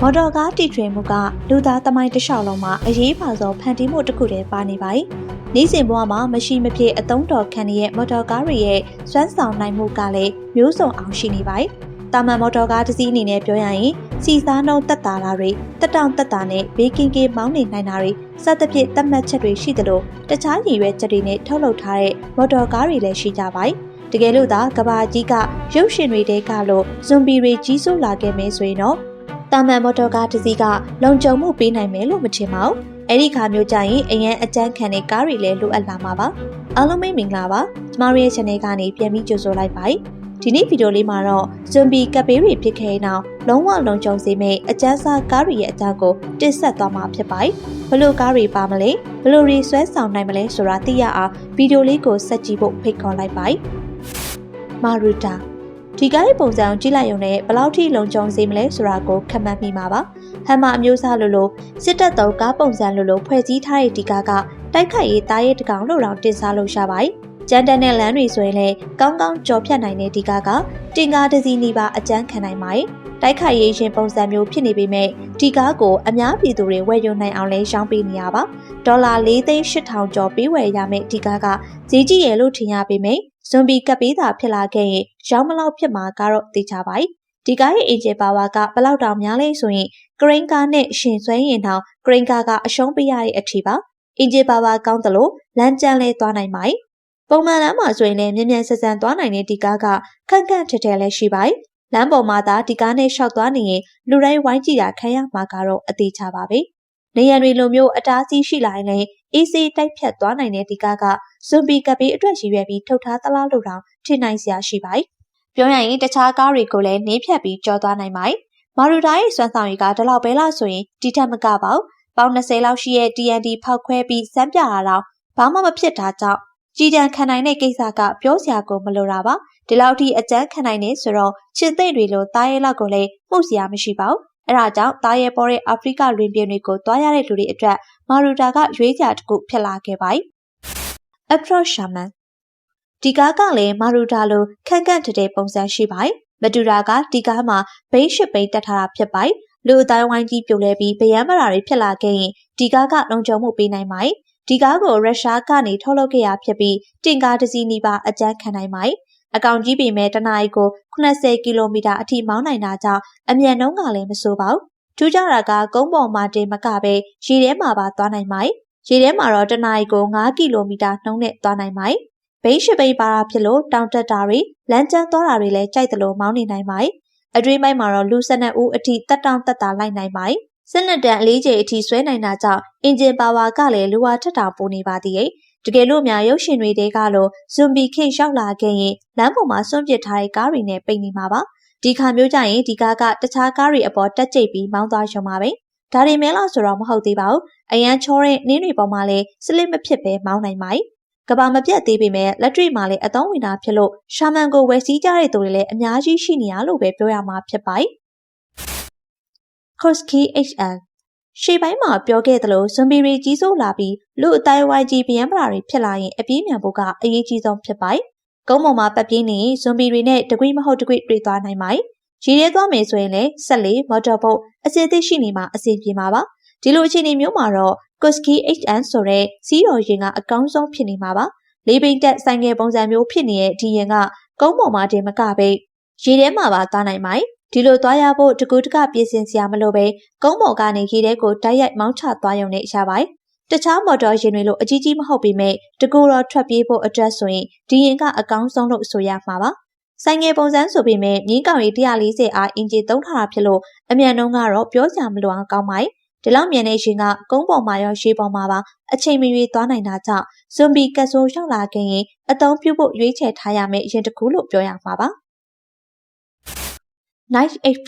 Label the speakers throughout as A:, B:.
A: မော်တော်ကားတီထွင်မှုကလူသားသမိုင်းတစ်လျှောက်လုံးမှာအရေးပါဆုံးဖန်တီးမှုတစ်ခုတည်းပါနေပါတယ်။နေ့စဉ်ဘဝမှာမရှိမဖြစ်အသုံးတော်ခံတဲ့မော်တော်ကားတွေရဲ့စွမ်းဆောင်နိုင်မှုကလည်းမျိုးစုံအောင်ရှိနေပါတယ်။တာမန်မော်တော်ကားတစ်စီးအနေနဲ့ပြောရရင်စီစားနှုန်းတက်တာတွေတက်တောင့်တက်တာနဲ့ဘေးကင်းကင်းမောင်းနေနိုင်တာတွေစသဖြင့်သတ်မှတ်ချက်တွေရှိသလိုတခြားရည်ရွယ်ချက်တွေနဲ့ထုတ်လုပ်ထားတဲ့မော်တော်ကားတွေလည်းရှိကြပါတယ်။တကယ်လို့သာကဘာကြီးကရုပ်ရှင်တွေတဲကလို့ဇွန်ဘီတွေကြီးစိုးလာခဲ့မယ်ဆိုရင်တော့တာမန်မော်တော်ကားတစ်စီးကလုံခြုံမှုပေးနိုင်မယ်လို့မထင်ပါဘူး။အဲ့ဒီခါမျိုးကြရင်အရန်အကြမ်းခံတဲ့ကားတွေလည်းလိုအပ်လာမှာပါ။အားလုံးမင်္ဂလာပါ။ကျမတို့ရဲ့ channel ကနေပြန်ပြီးကြိုဆိုလိုက်ပါတယ်။ဒီနေ့ဗီဒီယိုလေးမှာတော့ဇွန်ဘီကပ်ပေးတွေဖြစ်ခဲ့တဲ့နောက်လုံးဝလုံခြုံစေမယ့်အကြမ်းစားကားတွေရဲ့အကြောင်းကိုတင်ဆက်သွားမှာဖြစ်ပါတယ်။ဘလို့ကားတွေပါမလဲဘလို့တွေဆွဲဆောင်နိုင်မလဲဆိုတာသိရအောင်ဗီဒီယိုလေးကိုဆက်ကြည့်ဖို့ဖိတ်ခေါ်လိုက်ပါတယ်။မာရူတာဒီကားရဲ့ပုံစံကိုကြည့်လိုက်ရုံနဲ့ဘယ်လောက်ထိလုံခြုံစေမလဲဆိုတာကိုခန့်မှန်းမိမှာပါ။ဟမ်မာအမျိုးအစားလိုစစ်တပ်သုံးကားပုံစံလိုဖွဲ့စည်းထားတဲ့ဒီကားကတိုက်ခိုက်ရေးတားရဲတကောင်လို့တောင်တင်စားလို့ရပါတယ်။ကျန်တဲ့လမ်းတွေဆိုရင်လည်းကောင်းကောင်းကြော်ဖြတ်နိုင်တဲ့ဒီကားကတင်ကားတစ်စီးနီးပါအကျန်းခံနိုင်ပါတယ်။တိုက်ခိုက်ရေးရှင်ပုံစံမျိုးဖြစ်နေပေမဲ့ဒီကားကိုအများပြည်သူတွေဝယ်ယူနိုင်အောင်လဲရောင်းပေးနေရပါ။ဒေါ်လာ4,800,000ကျော်ပေးဝယ်ရမယ့်ဒီကားကဈေးကြီးရလို့ထင်ရပေမဲ့ဇွန်ဘီကပ်ပေးတာဖြစ်လာခဲ့ရင်ရောင်းမလောက်ဖြစ်မှာကတော့သိချပါတယ်။ဒီကားရဲ့အင်ဂျင်ပါဝါကဘလောက်တောင်များလဲဆိုရင်ကရိန်းကားနဲ့ရှင်ဆွဲရင်တောင်ကရိန်းကားကအရှုံးပေးရတဲ့အထိပါ။အင်ဂျင်ပါဝါကောင်းသလိုလမ်းကျန်းလဲသွားနိုင်ပါတယ်။ပုံမှန်လမ်းမှာဆိုရင်လည်းမြန်ဆန်သွားနိုင်တဲ့ဒီကားကခန့်ခန့်ထက်ထက်လည်းရှိပါတယ်။လမ်းပေါ်မှာသာဒီကားနဲ့ရှောက်သွားနေရင်လူတိုင်းဝိုင်းကြည့်တာခံရမှာကတော့အသေးချပါပဲ။နေရံတွေလိုမျိုးအတားဆီးရှိလာရင်လည်းအေးဆေးတိုက်ဖြတ်သွားနိုင်တဲ့ဒီကားကဇွန်ဘီကပ်ပေးအတွက်ရည်ရွယ်ပြီးထုတ်ထားသလားလို့တောင်ထင်နိုင်စရာရှိပါတယ်။ပြောရရင်တခြားကားတွေကိုလည်းနှေးဖြတ်ပြီးကြော်သွားနိုင်ပါတယ်။မာရူတာရဲ့စွမ်းဆောင်ရည်ကဒီလောက်ပဲလားဆိုရင်ဒီထက်မကပါဘူး။ပေါင်20လောက်ရှိတဲ့ TNT ဖောက်ခွဲပြီးစမ်းပြတာတော့ဘာမှမဖြစ်တာကြောင့်ကြည်တံခံနိုင်တဲ့ကိစ္စကပြောစရာကိုမလိုတာပါ။ဒီလောက်ထိအကျန်းခံနိုင်နေဆိုတော့ချစ်သိမ့်တွေလိုတားရဲလောက်ကိုလည်းမှုစရာမရှိပါဘူး။အဲဒါကြောင့်တားရဲပေါ်တဲ့အာဖရိကလွင်ပြင်တွေကိုတွားရတဲ့လူတွေအတွက်မာရူတာကရွေးချယ်တစ်ခုဖြစ်လာခဲ့ပါတယ်။ Approach Shaman ဒီကားကလည်းမာရူတာလိုခန့်ခန့်တဲ့ပုံစံရှိပါတယ်။မတူတာကဒီကားမှာဘိန်း8ဘိန်းတက်ထားတာဖြစ်ပါတယ်။လူအတိုင်းဝိုင်းကြီးပြိုလဲပြီးဗယမ်းမရာတွေဖြစ်လာခဲ့ရင်ဒီကားကလုံခြုံမှုပေးနိုင်ပါတယ်။ဒီကားကိုရုရှားကနေထုတ်လုပ်ခဲ့ရဖြစ်ပြီးတင်ကားတစ်စီးနီးပါအကျန်းခံနိုင်ပါတယ်။အကောင်ကြီးပေမဲ့တနအီကို80ကီလိုမီတာအထိမောင်းနိုင်တာကြောင့်အမြန်နှုန်းကလည်းမဆိုးပါဘူး။ထူးခြားတာကကုန်းပေါ်မှာတင်မကပဲရေထဲမှာပါသွားနိုင်ပါတယ်။ရေထဲမှာတော့တနအီကို5ကီလိုမီတာနှုန်းနဲ့သွားနိုင်ပါတယ်။ဘိန်း8ဘိန်းပါတာဖြစ်လို့တောင်တက်တာတွေလမ်းကျန်းသွားတာတွေလည်းကြိုက်တယ်လို့မောင်းနေနိုင်ပါတယ်။အတွင်းပိုင်းမှာတော့လူ12ဦးအထိတက်တောင့်တက်တာလိုက်နိုင်ပါတယ်။12တန်အလေးချိန်အထိဆွဲနိုင်တာကြောင့်အင်ဂျင်ပါဝါကလည်းလူဝါထက်တောင်ပိုနေပါသေးတယ်။တကယ်လို့များရုပ်ရှင်တွေတဲကလို့ဇွန်ဘီခေတ်ရောက်လာခဲ့ရင်လမ်းပေါ်မှာစွန့်ပစ်ထားတဲ့ကားတွေနဲ့ပိတ်နေမှာပါ။ဒီခါမျိုးကြရင်ဒီကားကတခြားကားတွေအပေါ်တက်ကျိတ်ပြီးမောင်းသွားရုံပါပဲ။ဒါတွေမဲလို့ဆိုတော့မဟုတ်သေးပါဘူး။အရန်ချောတဲ့နင်းတွေပေါ်မှာလည်းစလစ်မဖြစ်ပဲမောင်းနိုင်ပါတယ်။ကဘာမပြတ်သေးပေမဲ့လက်တွေ့မှာလည်းအသုံးဝင်တာဖြစ်လို့ရှာမန်ကိုဝယ်စည်းကြတဲ့သူတွေလည်းအများကြီးရှိနေရလို့ပဲပြောရမှာဖြစ်ပါတယ်။ Koski HL ရှေ့ပိုင်းမှာပြောခဲ့သလိုဇွန်ဘီတွေကြီးစိုးလာပြီးလူအတိုင်းဝိုင်းကြီးဗျမ်းပရာတွေဖြစ်လာရင်အပြေးမြန်ဖို့ကအရေးကြီးဆုံးဖြစ်ပါတယ်။ကုန်းပေါ်မှာပတ်ပြေးနေဇွန်ဘီတွေနဲ့တကွေးမဟုတ်တကွေးတွေ့သွားနိုင်ပါတယ်။ရေထဲသွားမယ်ဆိုရင်လည်း14မော်တော်ဘုတ်အစစ်အသစ်ရှိနေမှာအဆင်ပြေမှာပါ။ဒီလိုအခြေအနေမျိုးမှာတော့ Koski HN ဆိုတဲ့စီးတော်ရင်ကအကောင်းဆုံးဖြစ်နေမှာပါ။လေးဘိန်းတက်ဆိုင်ငယ်ပုံစံမျိုးဖြစ်နေတဲ့ဒီရင်ကကုန်းပေါ်မှာတင်မကပဲရေထဲမှာပါသွားနိုင်ပါတယ်။ဒီလိုသွားရဖို့တကူတကပြင်ဆင်စရာမလိုပဲကုန်းပေါ်ကနေရေထဲကိုတိုက်ရိုက်မောင်းချသွားရုံနဲ့ရပါတယ်။တခြားမော်တော်ယာဉ်တွေလိုအကြီးကြီးမဟုတ်ပေမဲ့တကူတော့ထွက်ပြေးဖို့အတွက်ဆိုရင်ဒီရင်ကအကောင်းဆုံးလို့ဆိုရမှာပါ။ဆိုင်ငယ်ပုံစံဆိုပေမဲ့မြင်းကောင်ရီ140အားအင်ဂျင်သုံးထားတာဖြစ်လို့အမြန်နှုန်းကတော့ပြောစရာမလိုအောင်ကောင်းပါတယ်။ဒီလောက်မြန်တဲ့ရှင်ကကုန်းပေါ်မှာရောရေပေါ်မှာပါအချိန်မရွေးသွားနိုင်တာကြောင့်ဇွန်ဘီကတ်ဆိုးရောက်လာခဲ့ရင်အသုံးပြုဖို့ရွေးချယ်ထားရမယ့်ရင်တစ်ခုလို့ပြောရမှာပါ။ Night HP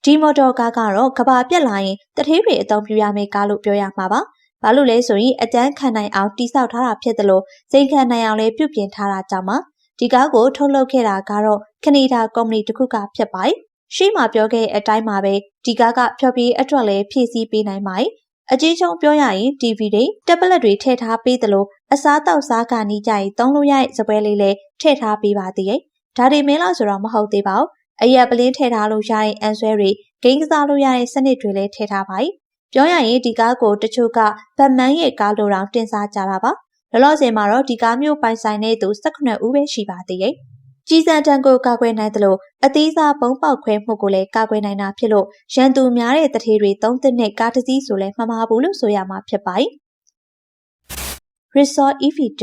A: ဒီမော်တော်ကားကတော့ကဘာပြက်လာရင်တထေးတွေအသုံးပြုရမယ့်ကားလို့ပြောရမှာပါ။ဘာလို့လဲဆိုရင်အတန်းခံနိုင်အောင်တိစောက်ထားတာဖြစ်တယ်လို့စိန်ခံနိုင်အောင်လည်းပြုပြင်ထားတာကြောင့်ပါ။ဒီကားကိုထုတ်လုပ်ခဲ့တာကတော့ကနေဒါကုမ္ပဏီတစ်ခုကဖြစ်ပါတယ်။ရှေ့မှာပြောခဲ့တဲ့အတိုင်းမှာပဲဒီကားကဖြော်ပြအတွက်လည်းဖြည့်ဆည်းပေးနိုင်ပါတယ်။အကြီးဆုံးပြောရရင် TV တွေတက်ဘလက်တွေထည့်ထားပေးတယ်လို့အစားတောက်စားကနီးကြရင်သုံးလို့ရတဲ့စပွဲလေးလည်းထည့်ထားပေးပါသေးတယ်။ဒါတွေမင်းလားဆိုတော့မဟုတ်သေးပါဘူး။အရက်ပလင်းထည့်ထားလို့ရရင်အန်ဆွဲတွေ ဂိမ်းကစားလို့ရတဲ့စနစ်တွေလည်းထည့်ထားပါတယ်။ပြောရရင်ဒီကားကိုတချို့ကဗတ်မန်းရဲ့ကားလိုတောင်တင်စားကြတာပါ။လောလောဆယ်မှာတော့ဒီကားမျိုးပိုင်ဆိုင်တဲ့သူ18ဦးပဲရှိပါသေးတယ်။ကြီးစံတန်းကိုကာကွယ်နိုင်တယ်လို့အသေးစားပုံပေါက်ခွဲမှုကိုလည်းကာကွယ်နိုင်တာဖြစ်လို့ရန်သူများတဲ့တထေးတွေ3သစ်နဲ့ကားတစ်စီးဆိုလည်းမမှားဘူးလို့ဆိုရမှာဖြစ်ပါတယ်။ Resort EV2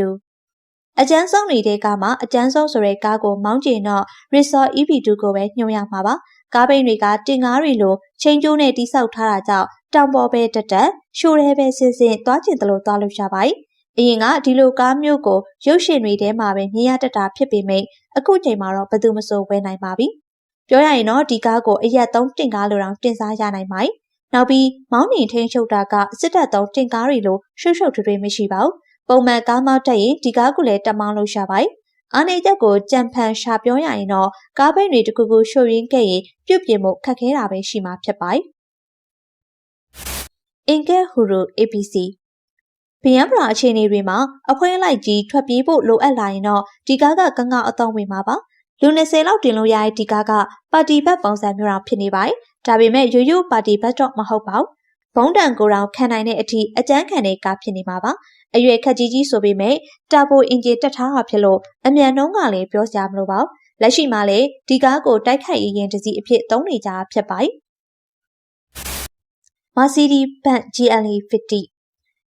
A: အကျန်းဆုံးနေတဲ့ကားမှာအကျန်းဆုံးဆိုတဲ့ကားကိုမောင်းကျင်တော့ Resort EV2 ကိုပဲညွှန်ရမှာပါ။ကားပိန်တွေကတင်ကားတွေလိုချိန်ကျိုးနဲ့တိဆောက်ထားတာကြောင့်တောင်ပေါ်ပဲတက်ရှိုးရဲပဲဆင်းသွားကျင်တယ်လို့သွားလို့ရပါတယ်။အရင်ကဒီလိုကားမျိုးကိုရုပ်ရှင်တွေထဲမှာပဲမြင်ရတတ်တာဖြစ်ပေမဲ့အခုချိန်မှာတော့ဘယ်သူမှမဆိုဝယ်နိုင်ပါပြီ။ပြောရရင်တော့ဒီကားကိုအရက်သုံးတင်ကားလိုတောင်တင်စားရနိုင်ပါတယ်။နောက်ပြီးမောင်းနှင်ထိန်ချုပ်တာကစစ်တပ်သုံးတင်ကားတွေလိုရှုပ်ထွေးမရှိပါဘူး။ပုံမှန်ကားမောင်းတက်ရင်ဒီကားကိုလည်းတက်မောင်းလို့ရပါတယ်။အားနေချက်ကိုကြံဖန်ရှာပြောရရင်တော့ကားပိန်တွေတစ်ခုခုရှို့ရင်းခဲ့ရင်ပြုတ်ပြင်မှုခက်ခဲတာပဲရှိမှာဖြစ်ပါတယ်။ Inget Huru APC ဘီယမ်ဘရာအခြေအနေတွေမှာအဖွဲလိုက်ကြီးထွက်ပြေးဖို့လိုအပ်လာရင်တော့ဒီကားကကငေါအသုံးဝင်မှာပါ။လူ20လောက်တင်လို့ရတဲ့ဒီကားကပါတီဘက်ပုံစံမျိုးတော့ဖြစ်နေပါတယ်။ဒါပေမဲ့ရိုးရိုးပါတီဘက်တော့မဟုတ်ပါဘူး။ဘုံတန်ကိုယ်တော်ခံနိုင်တဲ့အထိအကျန်းခံတဲ့ကားဖြစ်နေမှာပါ။အရွယ်ခက်ကြီးဆိုပေမဲ့တာဘိုအင်ဂျင်တက်ထားတာဖြစ်လို့အမြန်နှုန်းကလည်းပြောစရာမလိုပါဘူး။လက်ရှိမှာလည်းဒီကားကိုတိုက်ခိုက်ရင်တစီအဖြစ်သုံးနေကြတာဖြစ်ပါတယ်။ Mercedes-Benz GLE 50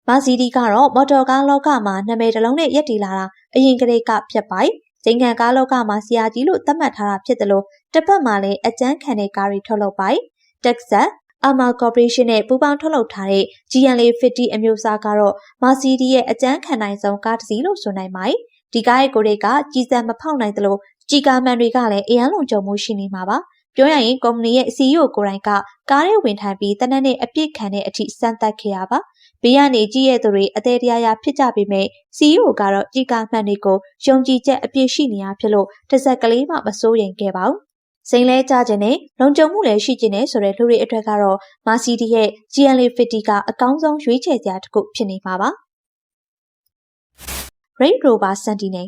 A: မာစီဒီကတော့မော်တော်ကားလောကမှာနာမည်တစ်လုံးနဲ့ရပ်တည်လာတာအရင်ကတည်းကဖြစ်ပါတယ်။ဂျိန်ကန်ကားလောကမှာဆရာကြီးလို့သတ်မှတ်ထားတာဖြစ်တယ်လို့တစ်ဖက်မှာလည်းအကျန်းခံတဲ့ကားတွေထုတ်လုပ်ပါတယ်။ Texas Armor Corporation နဲ့ပူးပေါင်းထုတ်လုပ်ထားတဲ့ GLE 50အမျိုးအစားကတော့မာစီဒီရဲ့အကျန်းခံနိုင်ဆုံးကားတစ်စီးလို့ဆိုနိုင်ပါတယ်။ဒီကားရဲ့ကိုယ်တွေကကြီးစံမဖောက်နိုင်တယ်လို့ကြီးကားမှန်တွေကလည်းအရန်လုံခြုံမှုရှိနေမှာပါ။ပြောရရင်ကုမ္ပဏီရဲ့ CEO ကိုယ်တိုင်ကကားထဲဝင်ထိုင်ပြီးတနက်နဲ့အပြစ်ခံတဲ့အထိစမ်းသပ်ခဲ့ရပါဘေးကနေကြည့်ရသူတွေအသေးတရားဖြစ်ကြပေမဲ့ CEO ကတော့ကြီးကားမှန်တွေကိုယုံကြည်ချက်အပြည့်ရှိနေရဖြစ်လို့တစ်စက်ကလေးမှမစိုးရိမ်ခဲ့ပါဘူး။စိန်လဲကြခြင်းနဲ့လုံခြုံမှုလည်းရှိခြင်းနဲ့ဆိုတဲ့လူတွေအတွက်ကတော့ Mercedes ရဲ့ GLE 50ကအကောင်းဆုံးရွေးချယ်စရာတစ်ခုဖြစ်နေမှာပါ။ Range Rover Sentinel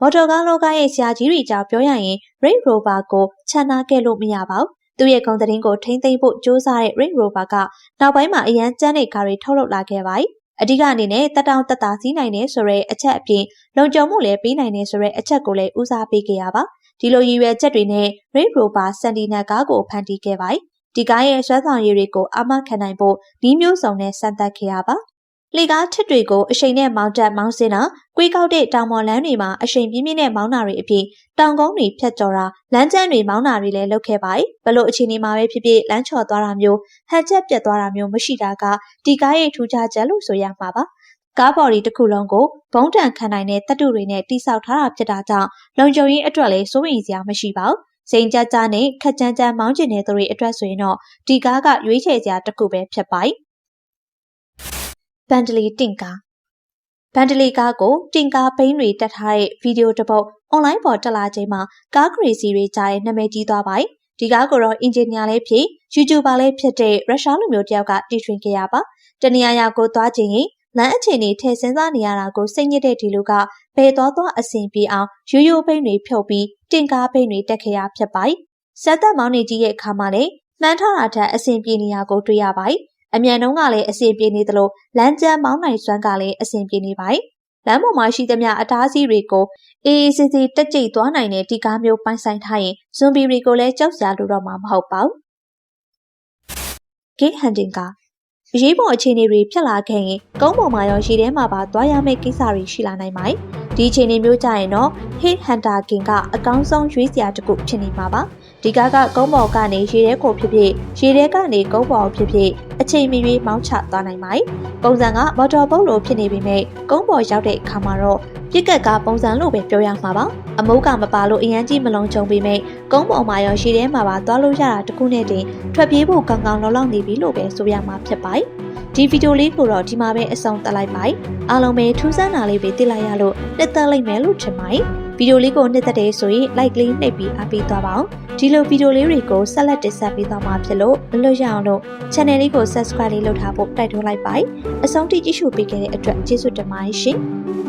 A: မော်တော်ကားလောကရဲ့ဆရာကြီးတွေကြောင့်ပြောရရင် Range Rover ကိုချန်နာခဲ့လို့မရပါဘူး။သူ့ရဲ့ဂုဏ်သတင်းကိုထိမ့်သိမ်းဖို့ကြိုးစားတဲ့ Range Rover ကနောက်ပိုင်းမှာအရန်ကျန်းတဲ့ကားတွေထုတ်လုပ်လာခဲ့ပါတယ်။အဓိကအနေနဲ့တက်တောင်တက်တာစီးနိုင်တယ်ဆိုတဲ့အချက်အပြင်လုံခြုံမှုလည်းပေးနိုင်တယ်ဆိုတဲ့အချက်ကိုလည်းဦးစားပေးခဲ့ရပါ။ဒီလိုရည်ရွယ်ချက်တွေနဲ့ Range Rover Sentinel ကားကိုဖန်တီးခဲ့ပါတယ်။ဒီကားရဲ့စွမ်းဆောင်ရည်တွေကိုအာမခံနိုင်ဖို့ဒီမျိုးစုံနဲ့စမ်းသပ်ခဲ့ရပါ။လေကားထစ်တွေကိုအရှိန်နဲ့မောင်းတက်မောင်းဆင်းတာ၊ကွေးကောက်တဲ့တောင်ပေါ်လမ်းတွေမှာအရှိန်ပြင်းပြင်းနဲ့မောင်းတာတွေအပြင်တောင်ကုန်းတွေဖြတ်ကျော်တာလမ်းကျန်းတွေမောင်းတာတွေလည်းလုပ်ခဲ့ပါတယ်။ဘလို့အခြေအနေမှာပဲဖြစ်ဖြစ်လမ်းချော်သွားတာမျိုးဟန်ချက်ပြတ်သွားတာမျိုးမရှိတာကဒီကားရဲ့ထူးခြားချက်လို့ဆိုရမှာပါ။ကားဘော်ဒီတစ်ခုလုံးကိုဘုံတန်ခံနိုင်တဲ့တပ်တုတွေနဲ့တိစောက်ထားတာဖြစ်တာကြောင့်လုံခြုံရေးအတွက်လည်းစိုးရိမ်စရာမရှိပါဘူး။စိန်ကြကြနဲ့ခက်ကြမ်းကြမ်းမောင်းကျင်တဲ့သူတွေအတွက်ဆိုရင်တော့ဒီကားကရွေးချယ်စရာတစ်ခုပဲဖြစ်ပါတယ်။ Bentley တင်ကားဘန်ဒလီကားကိုတင်ကားဘိန်းတွေတက်ထားတဲ့ဗီဒီယိုတစ်ပုတ်အွန်လိုင်းပေါ်တက်လာချိန်မှာကားခရီစီတွေကြားတဲ့နာမည်ကြီးသွားပါတယ်။ဒီကားကိုတော့အင်ဂျင်နီယာလည်းဖြစ် YouTuber လည်းဖြစ်တဲ့ရုရှားလူမျိုးတစ်ယောက်ကတီထွင်ခဲ့ရပါ။တနေရာရာကိုသွားခြင်းရင်လမ်းအခြေအနေထည့်စဉ်းစားနေရတာကိုစိတ်ညစ်တဲ့ဒီလူကဘယ်သွားအဆင်ပြေအောင်ရိုးရိုးဘိန်းတွေဖြုတ်ပြီးတင်ကားဘိန်းတွေတက်ခဲ့ရဖြစ်ပါတယ်။စက်သက်မောင်းနေကြီးရဲ့အခါမှာလည်းမှန်းထားတာထက်အဆင်ပြေနေရကိုတွေ့ရပါတယ်။အမြန်နှုန်းကလည်းအဆင်ပြေနေသလိုလမ်းကျန်းမောင်းနိုင်စွမ်းကလည်းအဆင်ပြေနေပါတယ်။လမ်းပေါ်မှာရှိသမျှအတားအဆီးတွေကိုအေးအေးဆေးဆေးတက်ကြိတ်သွားနိုင်တဲ့ဒီကားမျိုးပိုင်ဆိုင်ထားရင်ဇွန်ဘီတွေကိုလည်းကြောက်စရာလိုတော့မှာမဟုတ်ပါဘူး။ Gate Hunting ကအရေးပေါ်အခြေအနေတွေဖြစ်လာခဲ့ရင်ကုန်းပေါ်မှာရောရေထဲမှာပါသွားရမယ့်ကိစ္စတွေရှိလာနိုင်ပါတယ်။ဒီအခြေအနေမျိုးကြရင်တော့ Gate Hunter King ကအကောင်းဆုံးရွေးစရာတစ်ခုဖြစ်နေမှာပါ။ဒီကားကကုန်းပေါ်ကနေရေထဲကိုဖြစ်ဖြစ်ရေထဲကနေကုန်းပေါ်ဖြစ်ဖြစ်အချိန်မရွေးမောင်းချသွားနိုင်ပါတယ်။ပုံစံကမော်တော်ဘုတ်လိုဖြစ်နေပေမဲ့ကုန်းပေါ်ရောက်တဲ့အခါမှာတော့ပြစ်ကတ်ကားပုံစံလို့ပဲပြောရမှာပါ။အမိုးကမပါလို့အရန်ကြီးမလုံးချုံပေမဲ့ကုန်းပေါ်မှာရောရေထဲမှာပါသွားလို့ရတာတခုနဲ့တင်ထွက်ပြေးဖို့ကောင်းကောင်းလောက်နေပြီလို့ပဲဆိုရမှာဖြစ်ပါတယ်။ဒီဗီဒီယိုလေးကိုတော့ဒီမှာပဲအဆုံးသတ်လိုက်ပါတယ်။အားလုံးပဲထူးဆန်းတာလေးပဲသိလိုက်ရလို့နှစ်သက်လိုက်မယ်လို့ထင်ပါတယ်။ဗီဒီယိုလေးကိုနှစ်သက်တယ်ဆိုရင် like လေးနှိပ်ပြီးအားပေးသွားပါအောင်။ဒီလိုဗီဒီယိုလေးတွေကိုဆက်လက်တင်ဆက်ပေးသွားမှာဖြစ်လို့မလွတ်ရအောင်လို့ channel လေးကို subscribe လေးလုပ်ထားဖို့တိုက်တွန်းလိုက်ပါတယ်။အဆုံးထိကြည့်ရှုပေးခဲ့တဲ့အတွက်ကျေးဇူးတင်ပါတယ်ရှင်။